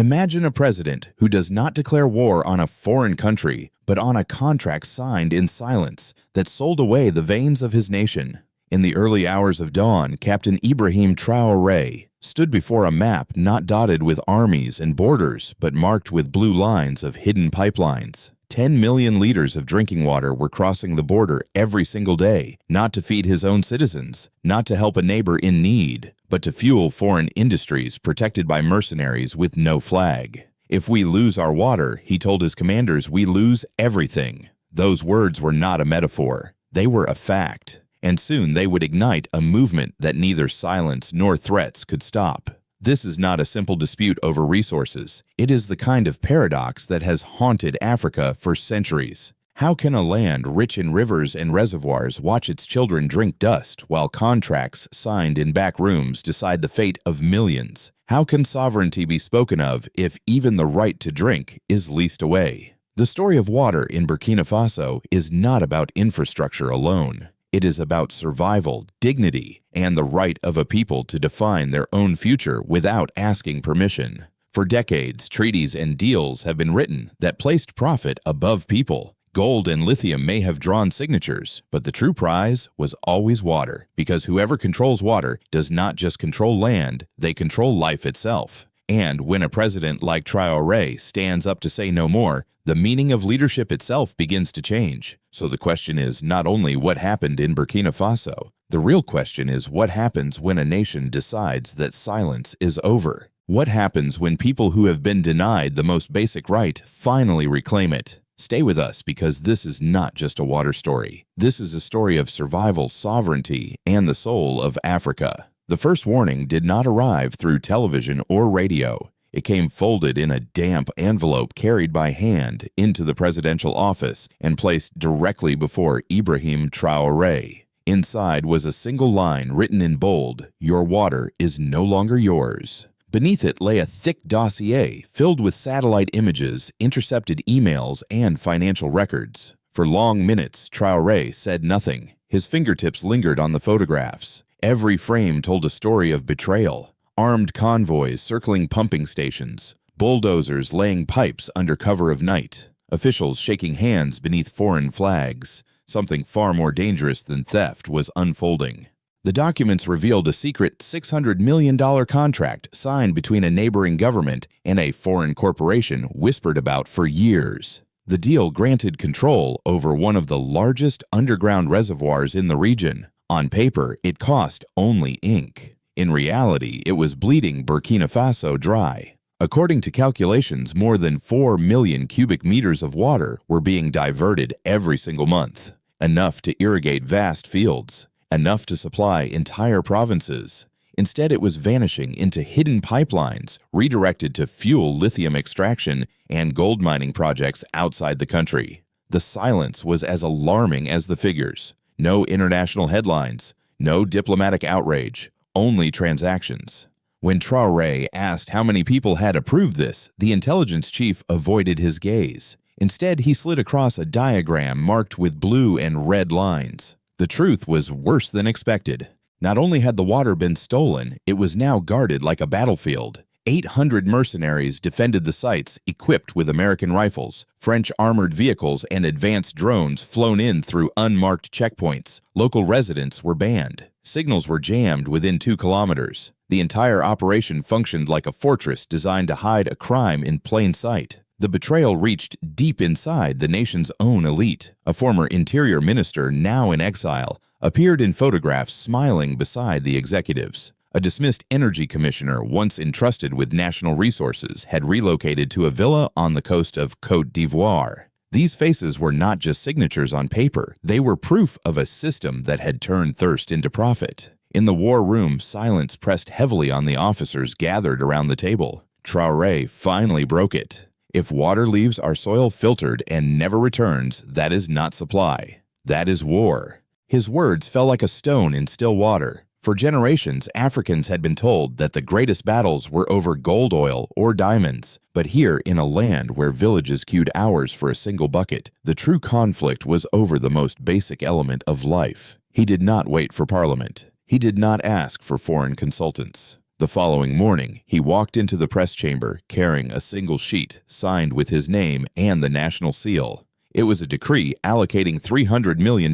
Imagine a president who does not declare war on a foreign country, but on a contract signed in silence that sold away the veins of his nation. In the early hours of dawn, Captain Ibrahim Traoré stood before a map not dotted with armies and borders, but marked with blue lines of hidden pipelines. 10 million liters of drinking water were crossing the border every single day, not to feed his own citizens, not to help a neighbor in need, but to fuel foreign industries protected by mercenaries with no flag. If we lose our water, he told his commanders, we lose everything. Those words were not a metaphor. They were a fact. And soon they would ignite a movement that neither silence nor threats could stop. This is not a simple dispute over resources. It is the kind of paradox that has haunted Africa for centuries. How can a land rich in rivers and reservoirs watch its children drink dust while contracts signed in back rooms decide the fate of millions? How can sovereignty be spoken of if even the right to drink is leased away? The story of water in Burkina Faso is not about infrastructure alone. It is about survival, dignity, and the right of a people to define their own future without asking permission. For decades, treaties and deals have been written that placed profit above people. Gold and lithium may have drawn signatures, but the true prize was always water, because whoever controls water does not just control land, they control life itself. And when a president like Traoré stands up to say no more, the meaning of leadership itself begins to change. So the question is not only what happened in Burkina Faso, the real question is what happens when a nation decides that silence is over? What happens when people who have been denied the most basic right finally reclaim it? Stay with us, because this is not just a water story. This is a story of survival, sovereignty, and the soul of Africa. The first warning did not arrive through television or radio. It came folded in a damp envelope carried by hand into the presidential office and placed directly before Ibrahim Traoré. Inside was a single line written in bold, "Your water is no longer yours." Beneath it lay a thick dossier filled with satellite images, intercepted emails, and financial records. For long minutes, Traoré said nothing. His fingertips lingered on the photographs. Every frame told a story of betrayal. Armed convoys circling pumping stations, bulldozers laying pipes under cover of night, officials shaking hands beneath foreign flags. Something far more dangerous than theft was unfolding. The documents revealed a secret $600 million contract signed between a neighboring government and a foreign corporation whispered about for years. The deal granted control over one of the largest underground reservoirs in the region. On paper, it cost only ink. In reality, it was bleeding Burkina Faso dry. According to calculations, more than 4 million cubic meters of water were being diverted every single month. Enough to irrigate vast fields. Enough to supply entire provinces. Instead, it was vanishing into hidden pipelines, redirected to fuel lithium extraction and gold mining projects outside the country. The silence was as alarming as the figures. No international headlines, no diplomatic outrage, only transactions. When Traoré asked how many people had approved this, the intelligence chief avoided his gaze. Instead, he slid across a diagram marked with blue and red lines. The truth was worse than expected. Not only had the water been stolen, it was now guarded like a battlefield. 800 mercenaries defended the sites, equipped with American rifles, French armored vehicles, and advanced drones flown in through unmarked checkpoints. Local residents were banned. Signals were jammed within 2 kilometers. The entire operation functioned like a fortress designed to hide a crime in plain sight. The betrayal reached deep inside the nation's own elite. A former interior minister, now in exile, appeared in photographs smiling beside the executives. A dismissed energy commissioner, once entrusted with national resources, had relocated to a villa on the coast of Côte d'Ivoire. These faces were not just signatures on paper. They were proof of a system that had turned thirst into profit. In the war room, silence pressed heavily on the officers gathered around the table. Traoré finally broke it. If water leaves our soil filtered and never returns, that is not supply. That is war. His words fell like a stone in still water. For generations, Africans had been told that the greatest battles were over gold oil or diamonds. But here, in a land where villages queued hours for a single bucket, the true conflict was over the most basic element of life. He did not wait for parliament. He did not ask for foreign consultants. The following morning, he walked into the press chamber carrying a single sheet signed with his name and the national seal. It was a decree allocating $300 million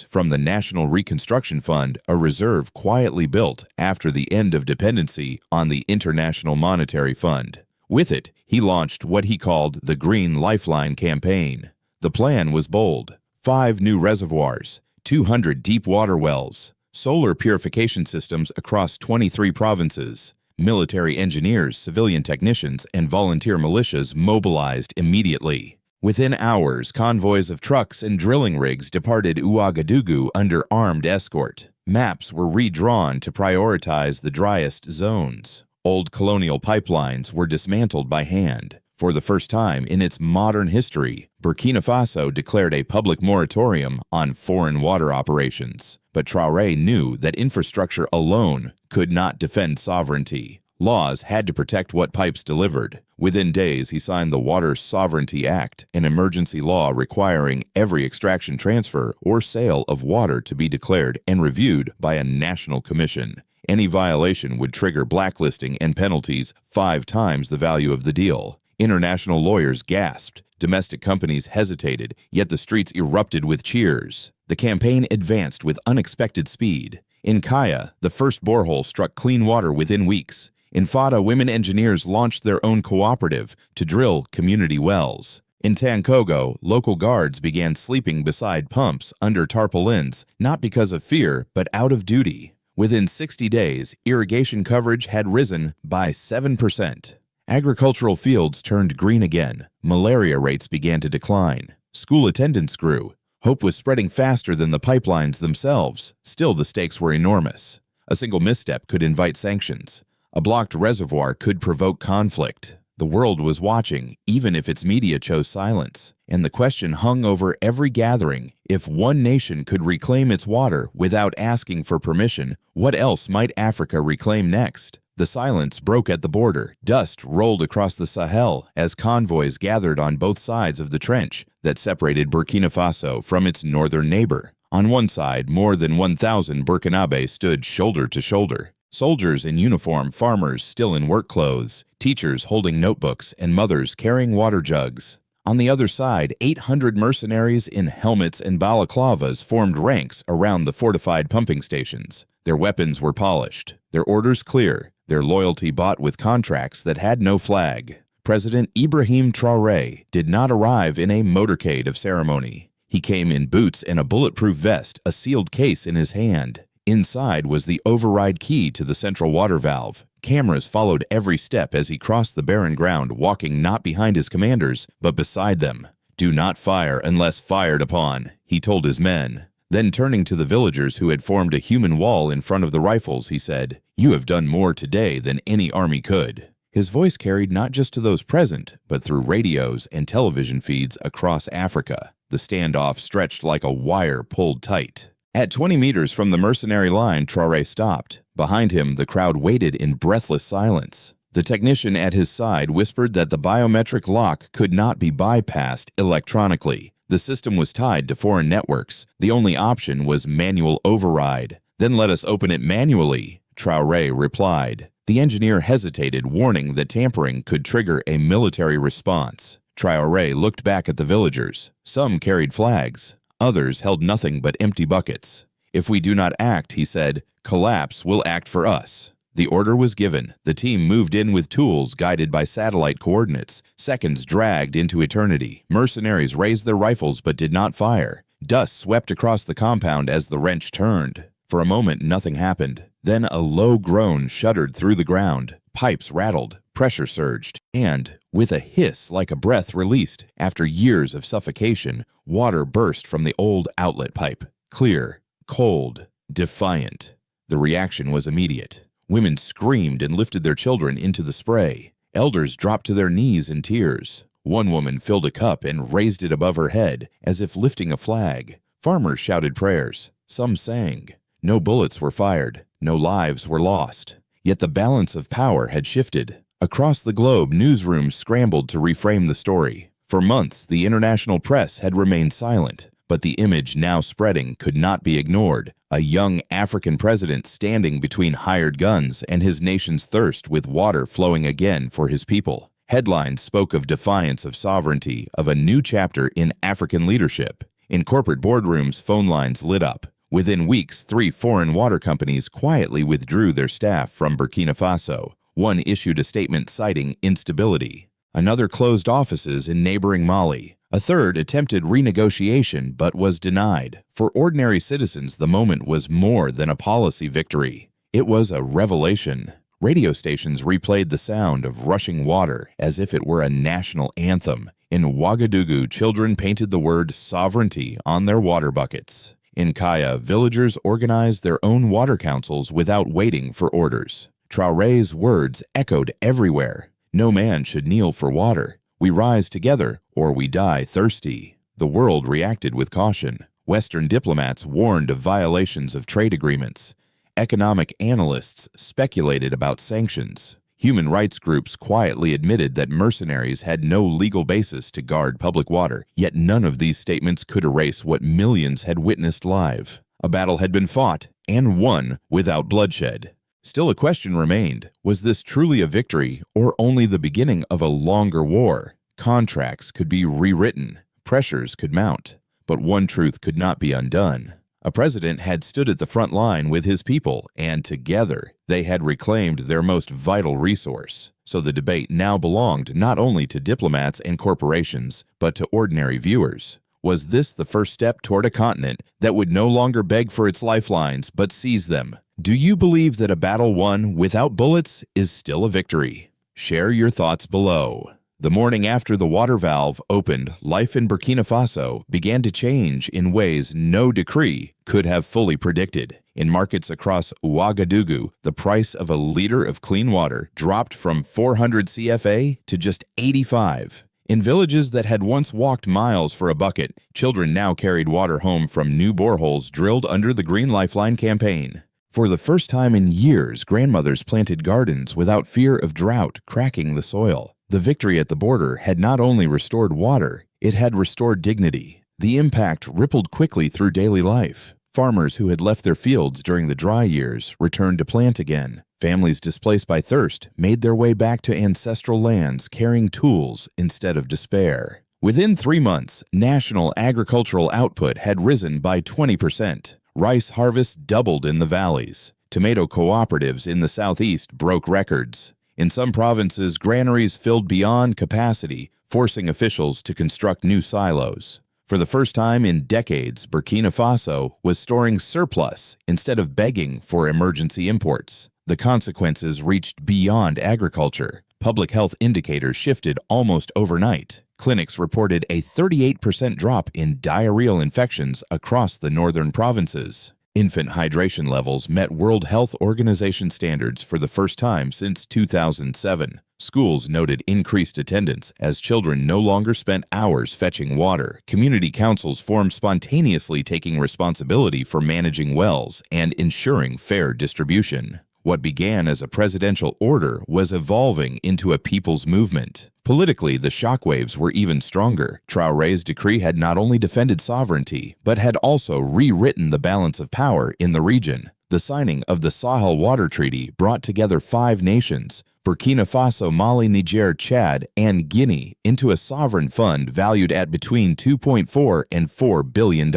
from the National Reconstruction Fund, a reserve quietly built after the end of dependency on the International Monetary Fund. With it, he launched what he called the Green Lifeline campaign. The plan was bold: 5 new reservoirs, 200 deep water wells, solar purification systems across 23 provinces. Military engineers, civilian technicians, and volunteer militias mobilized immediately. Within hours, convoys of trucks and drilling rigs departed Ouagadougou under armed escort. Maps were redrawn to prioritize the driest zones. Old colonial pipelines were dismantled by hand. For the first time in its modern history, Burkina Faso declared a public moratorium on foreign water operations. But Traoré knew that infrastructure alone could not defend sovereignty. Laws had to protect what pipes delivered. Within days, he signed the Water Sovereignty Act, an emergency law requiring every extraction, transfer, or sale of water to be declared and reviewed by a national commission. Any violation would trigger blacklisting and penalties 5 times the value of the deal. International lawyers gasped. Domestic companies hesitated, yet the streets erupted with cheers. The campaign advanced with unexpected speed. In Kaya, the first borehole struck clean water within weeks. In Fada, women engineers launched their own cooperative to drill community wells. In Tankogo, local guards began sleeping beside pumps under tarpaulins, not because of fear, but out of duty. Within 60 days, irrigation coverage had risen by 7%. Agricultural fields turned green again. Malaria rates began to decline. School attendance grew. Hope was spreading faster than the pipelines themselves. Still, the stakes were enormous. A single misstep could invite sanctions. A blocked reservoir could provoke conflict. The world was watching, even if its media chose silence. And the question hung over every gathering: if one nation could reclaim its water without asking for permission, what else might Africa reclaim next? The silence broke at the border. Dust rolled across the Sahel as convoys gathered on both sides of the trench that separated Burkina Faso from its northern neighbor. On one side, more than 1,000 Burkinabés stood shoulder to shoulder. Soldiers in uniform, farmers still in work clothes, teachers holding notebooks, and mothers carrying water jugs. On the other side, 800 mercenaries in helmets and balaclavas formed ranks around the fortified pumping stations. Their weapons were polished, their orders clear, their loyalty bought with contracts that had no flag. President Ibrahim Traoré did not arrive in a motorcade of ceremony. He came in boots and a bulletproof vest, a sealed case in his hand. Inside was the override key to the central water valve. Cameras followed every step as he crossed the barren ground, walking not behind his commanders, but beside them. "Do not fire unless fired upon," he told his men. Then turning to the villagers who had formed a human wall in front of the rifles, he said, "You have done more today than any army could." His voice carried not just to those present, but through radios and television feeds across Africa. The standoff stretched like a wire pulled tight. At 20 meters from the mercenary line, Traoré stopped. Behind him, the crowd waited in breathless silence. The technician at his side whispered that the biometric lock could not be bypassed electronically. The system was tied to foreign networks. The only option was manual override. "Then let us open it manually," Traoré replied. The engineer hesitated, warning that tampering could trigger a military response. Traoré looked back at the villagers. Some carried flags. Others held nothing but empty buckets. "If we do not act," he said, "collapse will act for us." The order was given. The team moved in with tools guided by satellite coordinates. Seconds dragged into eternity. Mercenaries raised their rifles but did not fire. Dust swept across the compound as the wrench turned. For a moment, nothing happened. Then a low groan shuddered through the ground. Pipes rattled, pressure surged, and, with a hiss like a breath released after years of suffocation, water burst from the old outlet pipe. Clear, cold, defiant. The reaction was immediate. Women screamed and lifted their children into the spray. Elders dropped to their knees in tears. One woman filled a cup and raised it above her head, as if lifting a flag. Farmers shouted prayers. Some sang. No bullets were fired. No lives were lost. Yet the balance of power had shifted. Across the globe, newsrooms scrambled to reframe the story. For months, the international press had remained silent. But the image now spreading could not be ignored. A young African president standing between hired guns and his nation's thirst with water flowing again for his people. Headlines spoke of defiance of sovereignty, of a new chapter in African leadership. In corporate boardrooms, phone lines lit up. Within weeks, 3 foreign water companies quietly withdrew their staff from Burkina Faso. One issued a statement citing instability. Another closed offices in neighboring Mali. A third attempted renegotiation but was denied. For ordinary citizens, the moment was more than a policy victory. It was a revelation. Radio stations replayed the sound of rushing water as if it were a national anthem. In Ouagadougou, children painted the word sovereignty on their water buckets. In Kaya, villagers organized their own water councils without waiting for orders. Traoré's words echoed everywhere. No man should kneel for water. We rise together, or we die thirsty. The world reacted with caution. Western diplomats warned of violations of trade agreements. Economic analysts speculated about sanctions. Human rights groups quietly admitted that mercenaries had no legal basis to guard public water, yet none of these statements could erase what millions had witnessed live. A battle had been fought and won without bloodshed. Still, a question remained. Was this truly a victory or only the beginning of a longer war? Contracts could be rewritten. Pressures could mount. But one truth could not be undone. A president had stood at the front line with his people, and together they had reclaimed their most vital resource. So the debate now belonged not only to diplomats and corporations, but to ordinary viewers. Was this the first step toward a continent that would no longer beg for its lifelines, but seize them? Do you believe that a battle won without bullets is still a victory? Share your thoughts below. The morning after the water valve opened, life in Burkina Faso began to change in ways no decree could have fully predicted. In markets across Ouagadougou, the price of a liter of clean water dropped from 400 CFA to just 85. In villages that had once walked miles for a bucket, children now carried water home from new boreholes drilled under the Green Lifeline campaign. For the first time in years, grandmothers planted gardens without fear of drought cracking the soil. The victory at the border had not only restored water, it had restored dignity. The impact rippled quickly through daily life. Farmers who had left their fields during the dry years returned to plant again. Families displaced by thirst made their way back to ancestral lands carrying tools instead of despair. Within 3 months, national agricultural output had risen by 20%. Rice harvests doubled in the valleys. Tomato cooperatives in the southeast broke records. In some provinces, granaries filled beyond capacity, forcing officials to construct new silos. For the first time in decades, Burkina Faso was storing surplus instead of begging for emergency imports. The consequences reached beyond agriculture. Public health indicators shifted almost overnight. Clinics reported a 38% drop in diarrheal infections across the northern provinces. Infant hydration levels met World Health Organization standards for the first time since 2007. Schools noted increased attendance as children no longer spent hours fetching water. Community councils formed spontaneously, taking responsibility for managing wells and ensuring fair distribution. What began as a presidential order was evolving into a people's movement. Politically, the shockwaves were even stronger. Traoré's decree had not only defended sovereignty, but had also rewritten the balance of power in the region. The signing of the Sahel Water Treaty brought together 5 nations, Burkina Faso, Mali, Niger, Chad, and Guinea, into a sovereign fund valued at between $2.4 and $4 billion.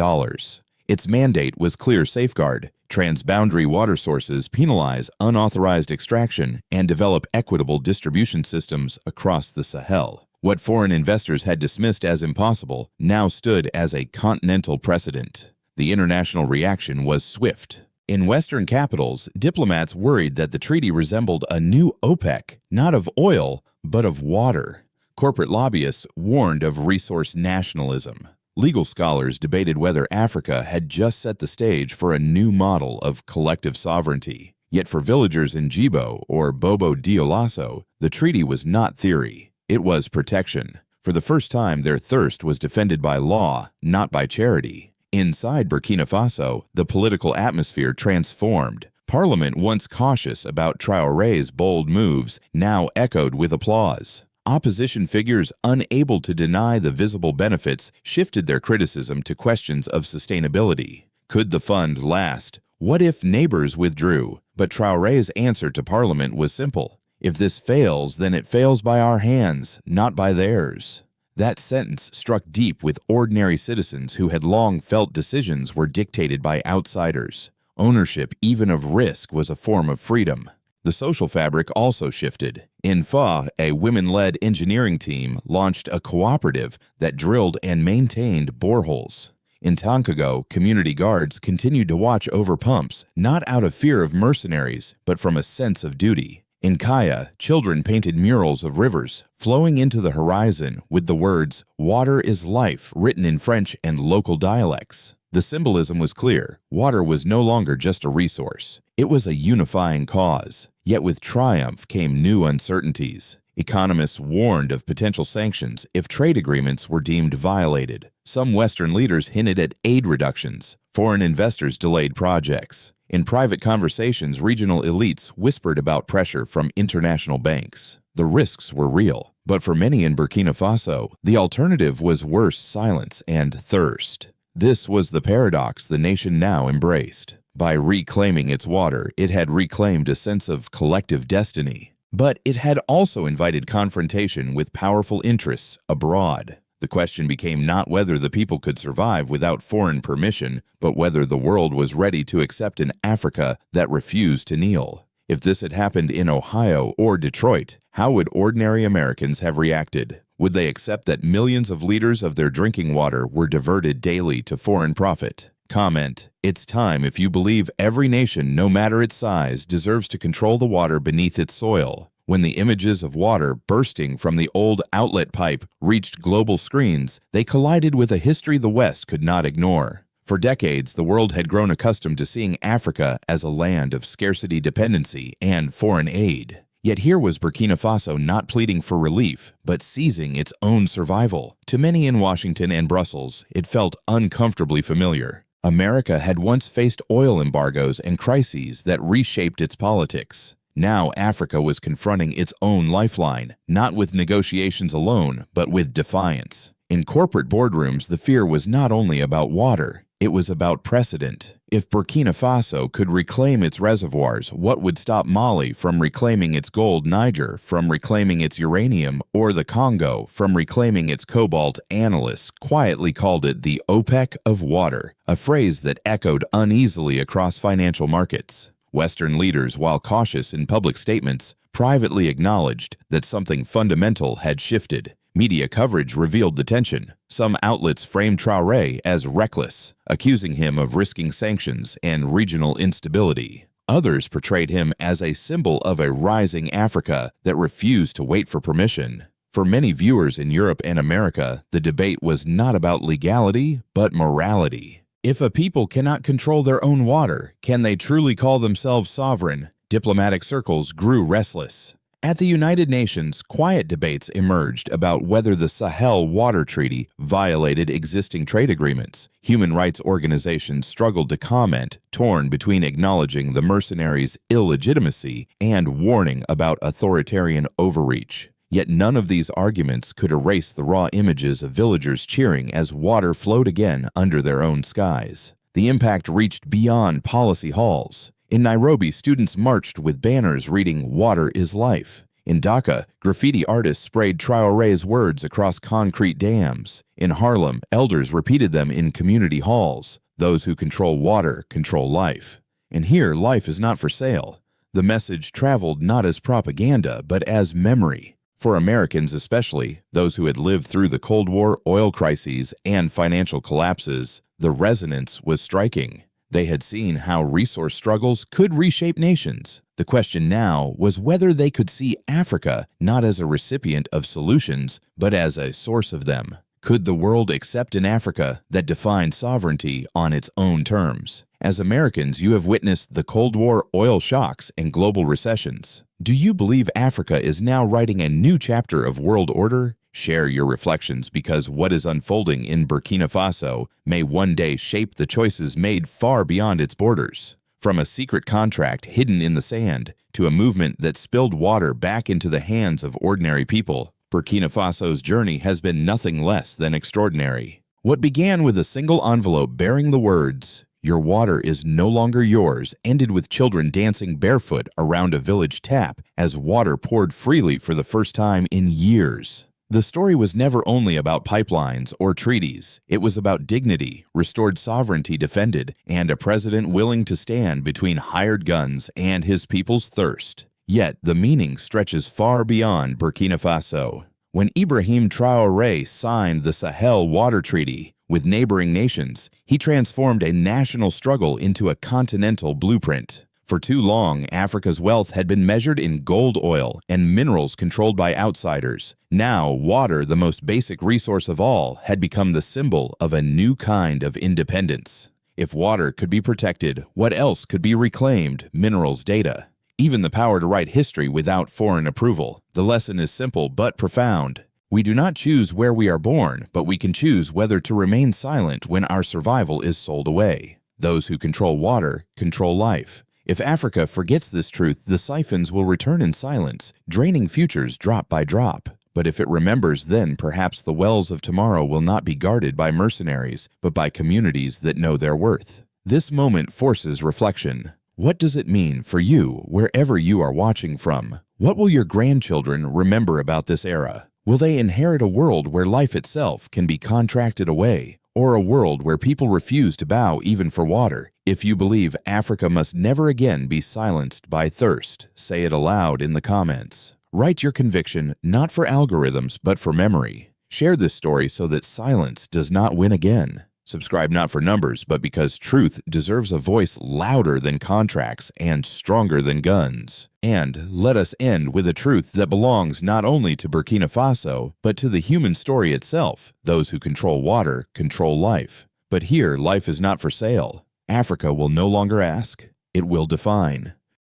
Its mandate was clear: safeguard transboundary water sources, penalize unauthorized extraction, and develop equitable distribution systems across the Sahel. What foreign investors had dismissed as impossible now stood as a continental precedent. The international reaction was swift. In Western capitals, diplomats worried that the treaty resembled a new OPEC, not of oil, but of water. Corporate lobbyists warned of resource nationalism. Legal scholars debated whether Africa had just set the stage for a new model of collective sovereignty. Yet for villagers in Djibo or Bobo Dioulasso, the treaty was not theory. It was protection. For the first time, their thirst was defended by law, not by charity. Inside Burkina Faso, the political atmosphere transformed. Parliament, once cautious about Traoré's bold moves, now echoed with applause. Opposition figures unable to deny the visible benefits shifted their criticism to questions of sustainability. Could the fund last? What if neighbors withdrew? But Traoré's answer to Parliament was simple. If this fails, then it fails by our hands, not by theirs. That sentence struck deep with ordinary citizens who had long felt decisions were dictated by outsiders. Ownership, even of risk, was a form of freedom. The social fabric also shifted. In Fa, a women-led engineering team launched a cooperative that drilled and maintained boreholes. In Tonkago, community guards continued to watch over pumps, not out of fear of mercenaries, but from a sense of duty. In Kaya, children painted murals of rivers flowing into the horizon with the words, "Water is life," written in French and local dialects. The symbolism was clear. Water was no longer just a resource. It was a unifying cause. Yet with triumph came new uncertainties. Economists warned of potential sanctions if trade agreements were deemed violated. Some Western leaders hinted at aid reductions. Foreign investors delayed projects. In private conversations, regional elites whispered about pressure from international banks. The risks were real. But for many in Burkina Faso, the alternative was worse silence and thirst. This was the paradox the nation now embraced. By reclaiming its water, it had reclaimed a sense of collective destiny. But it had also invited confrontation with powerful interests abroad. The question became not whether the people could survive without foreign permission, but whether the world was ready to accept an Africa that refused to kneel. If this had happened in Ohio or Detroit, how would ordinary Americans have reacted? Would they accept that millions of liters of their drinking water were diverted daily to foreign profit? Comment: It's time if you believe every nation, no matter its size, deserves to control the water beneath its soil. When the images of water bursting from the old outlet pipe reached global screens, they collided with a history the West could not ignore. For decades, the world had grown accustomed to seeing Africa as a land of scarcity dependency and foreign aid. Yet here was Burkina Faso not pleading for relief, but seizing its own survival. To many in Washington and Brussels, it felt uncomfortably familiar. America had once faced oil embargoes and crises that reshaped its politics. Now Africa was confronting its own lifeline, not with negotiations alone, but with defiance. In corporate boardrooms, the fear was not only about water, it was about precedent. If Burkina Faso could reclaim its reservoirs, what would stop Mali from reclaiming its gold, Niger from reclaiming its uranium, or the Congo from reclaiming its cobalt? Analysts quietly called it the OPEC of water, a phrase that echoed uneasily across financial markets. Western leaders, while cautious in public statements, privately acknowledged that something fundamental had shifted. Media coverage revealed the tension. Some outlets framed Traoré as reckless, accusing him of risking sanctions and regional instability. Others portrayed him as a symbol of a rising Africa that refused to wait for permission. For many viewers in Europe and America, the debate was not about legality, but morality. If a people cannot control their own water, can they truly call themselves sovereign? Diplomatic circles grew restless. At the United Nations, quiet debates emerged about whether the Sahel Water Treaty violated existing trade agreements. Human rights organizations struggled to comment, torn between acknowledging the mercenaries' illegitimacy and warning about authoritarian overreach. Yet none of these arguments could erase the raw images of villagers cheering as water flowed again under their own skies. The impact reached beyond policy halls. In Nairobi, students marched with banners reading "Water is life." In Dhaka, graffiti artists sprayed Traoré's words across concrete dams. In Harlem, elders repeated them in community halls. Those who control water control life. And here, life is not for sale. The message traveled not as propaganda, but as memory. For Americans especially, those who had lived through the Cold War, oil crises, and financial collapses, the resonance was striking. They had seen how resource struggles could reshape nations. The question now was whether they could see Africa not as a recipient of solutions, but as a source of them. Could the world accept an Africa that defined sovereignty on its own terms? As Americans, you have witnessed the Cold War oil shocks and global recessions. Do you believe Africa is now writing a new chapter of world order? Share your reflections, because what is unfolding in Burkina Faso may one day shape the choices made far beyond its borders. From a secret contract hidden in the sand to a movement that spilled water back into the hands of ordinary people, Burkina Faso's journey has been nothing less than extraordinary. What began with a single envelope bearing the words, "Your water is no longer yours," ended with children dancing barefoot around a village tap as water poured freely for the first time in years. The story was never only about pipelines or treaties. It was about dignity, restored sovereignty defended, and a president willing to stand between hired guns and his people's thirst. Yet the meaning stretches far beyond Burkina Faso. When Ibrahim Traoré signed the Sahel Water Treaty with neighboring nations, he transformed a national struggle into a continental blueprint. For too long, Africa's wealth had been measured in gold, oil, and minerals controlled by outsiders. Now, water, the most basic resource of all, had become the symbol of a new kind of independence. If water could be protected, what else could be reclaimed? Minerals data. Even the power to write history without foreign approval. The lesson is simple but profound. We do not choose where we are born, but we can choose whether to remain silent when our survival is sold away. Those who control water control life. If Africa forgets this truth, the siphons will return in silence, draining futures drop by drop. But if it remembers, then perhaps the wells of tomorrow will not be guarded by mercenaries, but by communities that know their worth. This moment forces reflection. What does it mean for you, wherever you are watching from? What will your grandchildren remember about this era? Will they inherit a world where life itself can be contracted away, or a world where people refuse to bow even for water? If you believe Africa must never again be silenced by thirst, say it aloud in the comments. Write your conviction not for algorithms but for memory. Share this story so that silence does not win again. Subscribe not for numbers, but because truth deserves a voice louder than contracts and stronger than guns. And let us end with a truth that belongs not only to Burkina Faso, but to the human story itself. Those who control water control life. But here, life is not for sale. Africa will no longer ask, it will define.